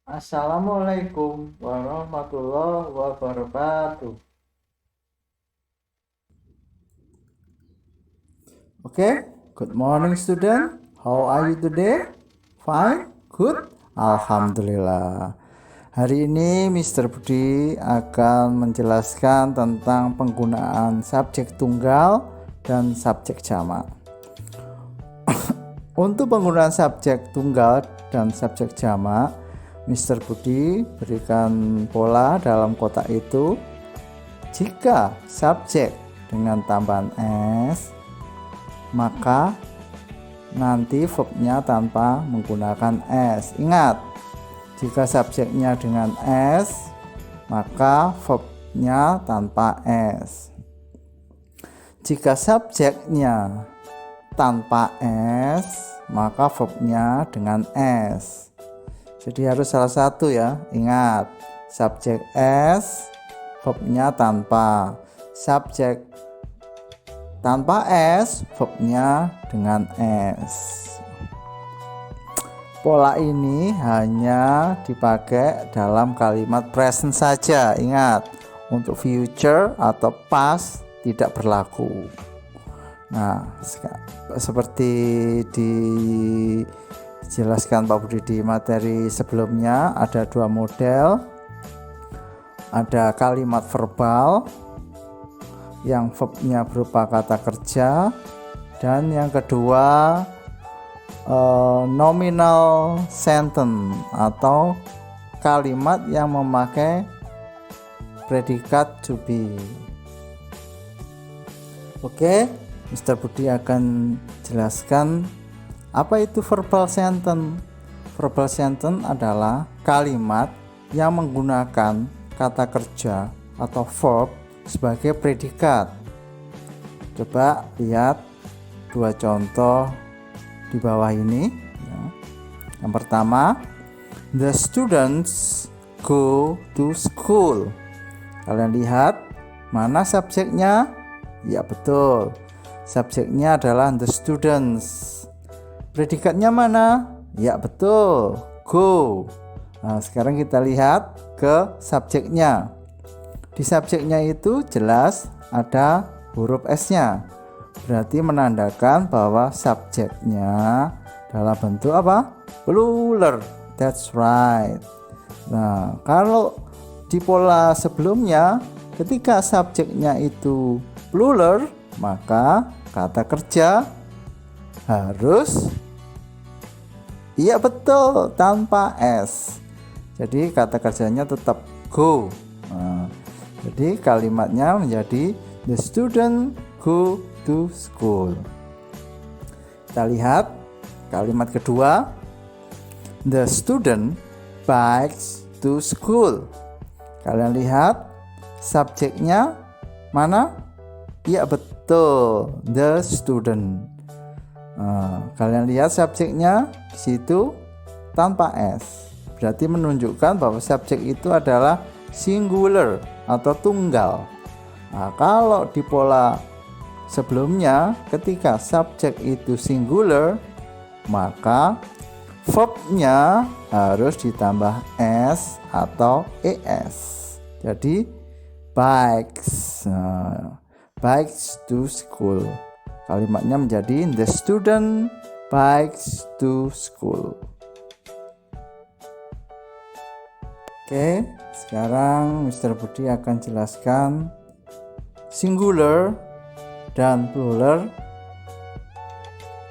Assalamualaikum warahmatullahi wabarakatuh. Okay, good morning student. How are you today? Fine? Good? Alhamdulillah. Hari ini Mr. Budi akan menjelaskan tentang penggunaan subjek tunggal dan subjek jamak. Untuk penggunaan subjek tunggal dan subjek jamak, Mr. Budi berikan pola dalam kotak itu. Jika subjek dengan tambahan s, maka nanti verbnya tanpa menggunakan s. Ingat, jika subjeknya dengan s, maka verbnya tanpa s. Jika subjeknya tanpa s, maka verbnya dengan s. Jadi harus salah satu ya. Ingat, subjek s, verbnya tanpa. Subjek tanpa s, verbnya dengan s. Pola ini hanya dipakai dalam kalimat present saja. Ingat, untuk future atau past tidak berlaku. Nah, seperti dijelaskan Pak Budi di materi sebelumnya, ada dua model. Ada kalimat verbal yang verbnya berupa kata kerja, dan yang kedua nominal sentence atau kalimat yang memakai predikat to be. Oke, Mr. Budi akan jelaskan apa itu verbal sentence. Verbal sentence adalah kalimat yang menggunakan kata kerja atau verb sebagai predikat. Coba lihat dua contoh di bawah ini ya. Yang pertama, the students go to school. Kalian lihat mana subjeknya? Ya betul, subjeknya adalah the students. Predikatnya mana? Ya betul, go. Nah, sekarang kita lihat ke subjeknya. Di subjeknya itu jelas ada huruf S-nya. Berarti menandakan bahwa subjeknya dalam bentuk apa? Plural. That's right. Nah, kalau di pola sebelumnya, ketika subjeknya itu plural, maka kata kerja harus iya betul tanpa S. Jadi kata kerjanya tetap go. Nah, jadi kalimatnya menjadi the student go to school. Kita lihat kalimat kedua, the student bikes to school. Kalian lihat subjeknya mana? Ya betul, the student. Kalian lihat subjeknya di situ tanpa s. Berarti menunjukkan bahwa subjek itu adalah singular atau tunggal. Nah, kalau di pola sebelumnya, ketika subjek itu singular, maka verbnya harus ditambah s atau es. Jadi bikes. Bikes to school. Kalimatnya menjadi the student bikes to school. Oke, sekarang Mr. Budi akan jelaskan singular dan plural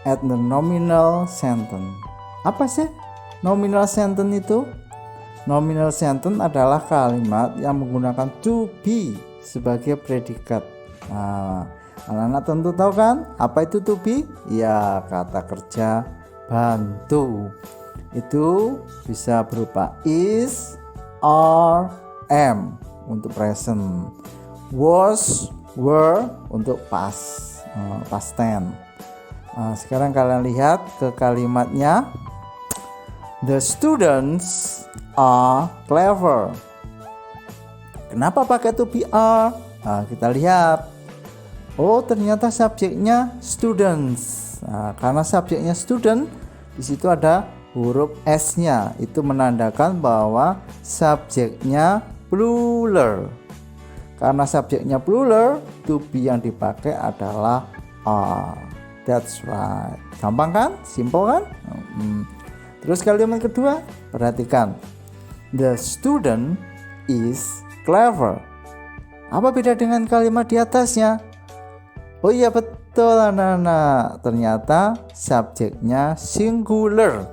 at the nominal sentence. Apa sih nominal sentence itu? Nominal sentence adalah kalimat yang menggunakan to be sebagai predikat. Nah, anak-anak tentu tahu kan apa itu to be? Ya, kata kerja bantu. Itu bisa berupa is, are, am untuk present, was, were untuk past tense. Sekarang kalian lihat ke kalimatnya, the students are clever. Kenapa pakai to be are? Kita lihat, oh ternyata subjeknya students. Karena subjeknya student, di situ ada huruf S-nya itu menandakan bahwa subjeknya plural. Karena subjeknya plural, to be yang dipakai adalah are. That's right. Gampang kan? Simple kan? Terus kalimat kedua, perhatikan. The student is clever. Apa beda dengan kalimat di atasnya? Oh iya betul anak-anak. Ternyata subjeknya singular.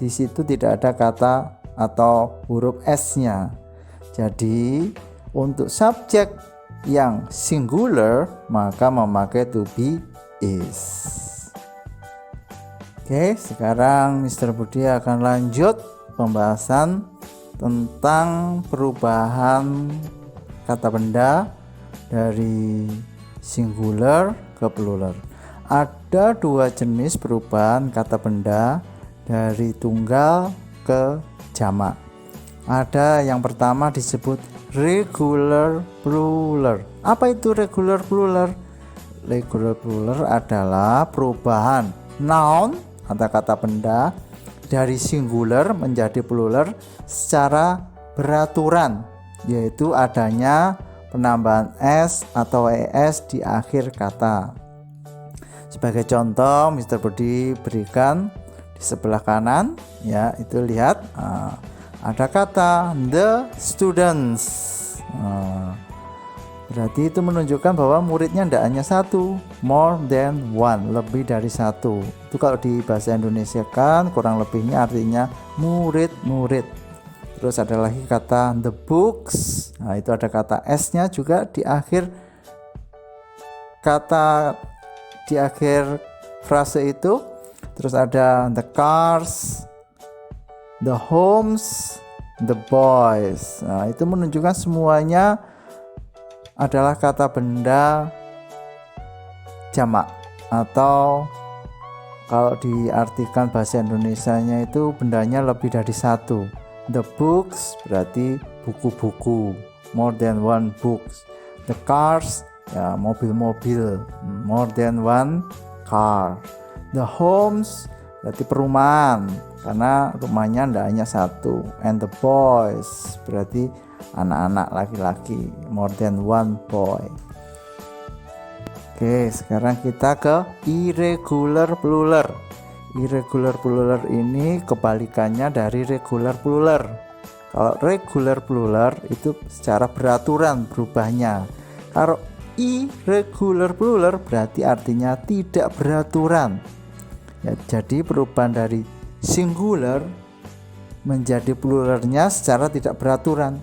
Di situ tidak ada kata atau huruf S-nya. Jadi untuk subjek yang singular maka memakai to be is. Oke, sekarang Mr. Budi akan lanjut pembahasan tentang perubahan kata benda dari singular ke plural. Ada dua jenis perubahan kata benda dari tunggal ke jamak. Ada yang pertama disebut regular plural. Apa itu regular plural? Regular plural adalah perubahan noun atau kata benda dari singular menjadi plural secara beraturan, yaitu adanya penambahan s atau es di akhir kata. Sebagai contoh, Mr. Budi berikan di sebelah kanan, ya, itu lihat ada kata the students. Berarti itu menunjukkan bahwa muridnya tidak hanya satu, more than one, lebih dari satu. Itu kalau di bahasa Indonesia kan kurang lebihnya artinya murid-murid. Terus ada lagi kata the books. Nah, itu ada kata s-nya juga di akhir kata, di akhir frase itu. Terus ada the cars, the homes, the boys. Nah, itu menunjukkan semuanya adalah kata benda jamak, atau kalau diartikan bahasa Indonesianya itu bendanya lebih dari satu. The books berarti buku-buku, more than one books. The cars, ya, mobil-mobil, more than one car. The homes berarti perumahan, karena rumahnya tidak hanya satu. And the boys berarti anak-anak laki-laki, more than one boy. Oke, sekarang kita ke irregular plural. Irregular plural ini kebalikannya dari regular plural. Kalau regular plural itu secara beraturan berubahnya. Kalau irregular plural berarti artinya tidak beraturan. Ya, jadi perubahan dari singular menjadi pluralnya secara tidak beraturan.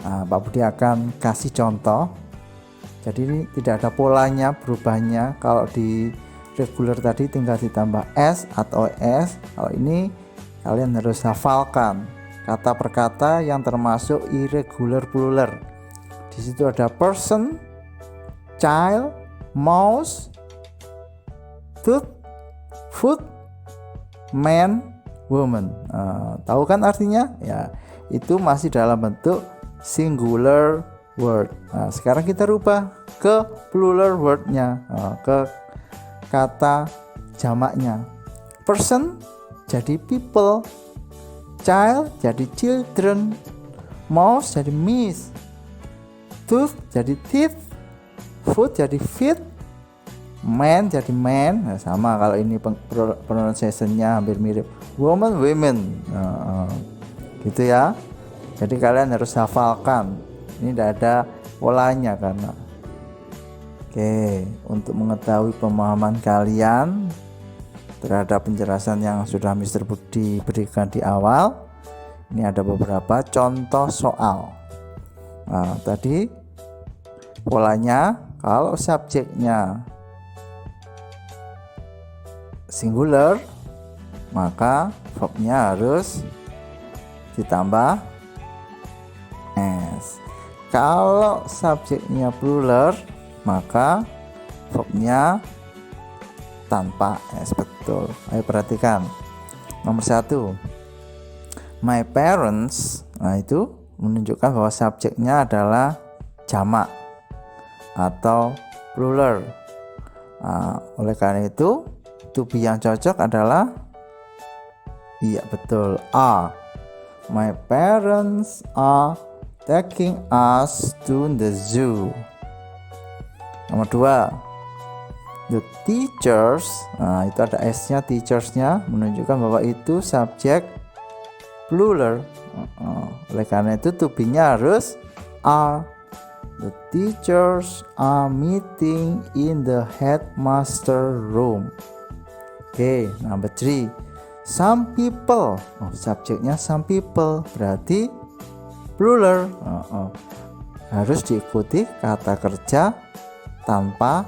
Nah, Pak Budi akan kasih contoh. Jadi ini tidak ada polanya berubahnya. Kalau di regular tadi tinggal ditambah s atau es. Kalau ini kalian harus hafalkan kata per kata yang termasuk irregular plural. Di situ ada person, child, mouse, tooth, foot, man, woman. Tahu kan artinya? Ya, itu masih dalam bentuk singular word. Nah, sekarang kita rubah ke plural wordnya, ke kata jamaknya. Person jadi people, child jadi children, mouse jadi mice, tooth jadi teeth, foot jadi feet, man jadi man. Nah, sama kalau ini pronunciation-nya hampir mirip. Woman, women. Gitu ya. Jadi kalian harus hafalkan. Ini tidak ada polanya karena. Oke, untuk mengetahui pemahaman kalian terhadap penjelasan yang sudah Mr. Budi berikan di awal, ini ada beberapa contoh soal. Nah, tadi polanya kalau subjeknya singular maka verbnya harus ditambah s. Kalau subjeknya plural maka verbnya tanpa s. Betul. Ayo perhatikan. Nomor 1, my parents. Nah, itu menunjukkan bahwa subjeknya adalah jamak atau plural. Nah, oleh karena itu to be yang cocok adalah Iya betul, are. My parents are taking us to the zoo. Nomor 2, the teachers. Nah, itu ada s-nya, teachers-nya, menunjukkan bahwa itu subjek plural. Oleh karena itu to be-nya harus are. The teachers are meeting in the headmaster room. Oke, number 3, some people. Subjeknya some people, berarti plural. Harus diikuti kata kerja tanpa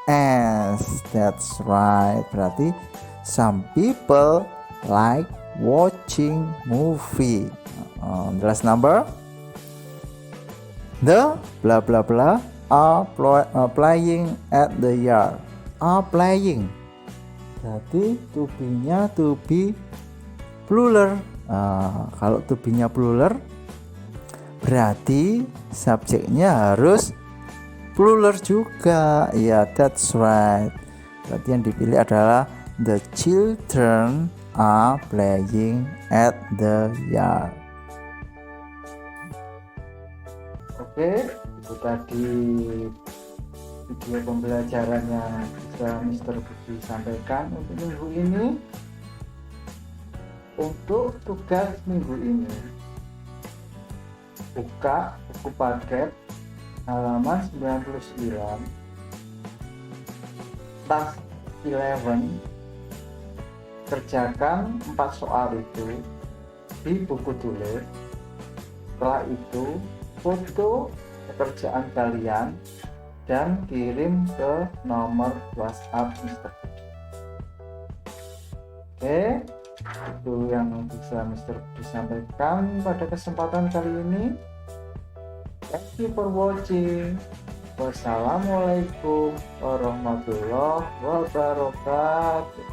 s. That's right. Berarti some people like watching movie. The last number, the blah blah blah are playing at the yard. Are playing, berarti to be-nya to be plural. Kalau to be-nya plural, berarti subjeknya harus plural juga. Ya, that's right. Berarti yang dipilih adalah the children are playing at the yard. Oke, itu tadi video pembelajaran yang bisa Mr. Budi sampaikan untuk minggu ini. Untuk tugas minggu ini, buka buku paket halaman 99, task 11, kerjakan 4 soal itu di buku tulis. Setelah itu foto pekerjaan kalian dan kirim ke nomor WhatsApp Mr. Budi. Oke, itu yang bisa Mr. Budi sampaikan pada kesempatan kali ini. Thank you for watching. Wassalamualaikum warahmatullahi wabarakatuh.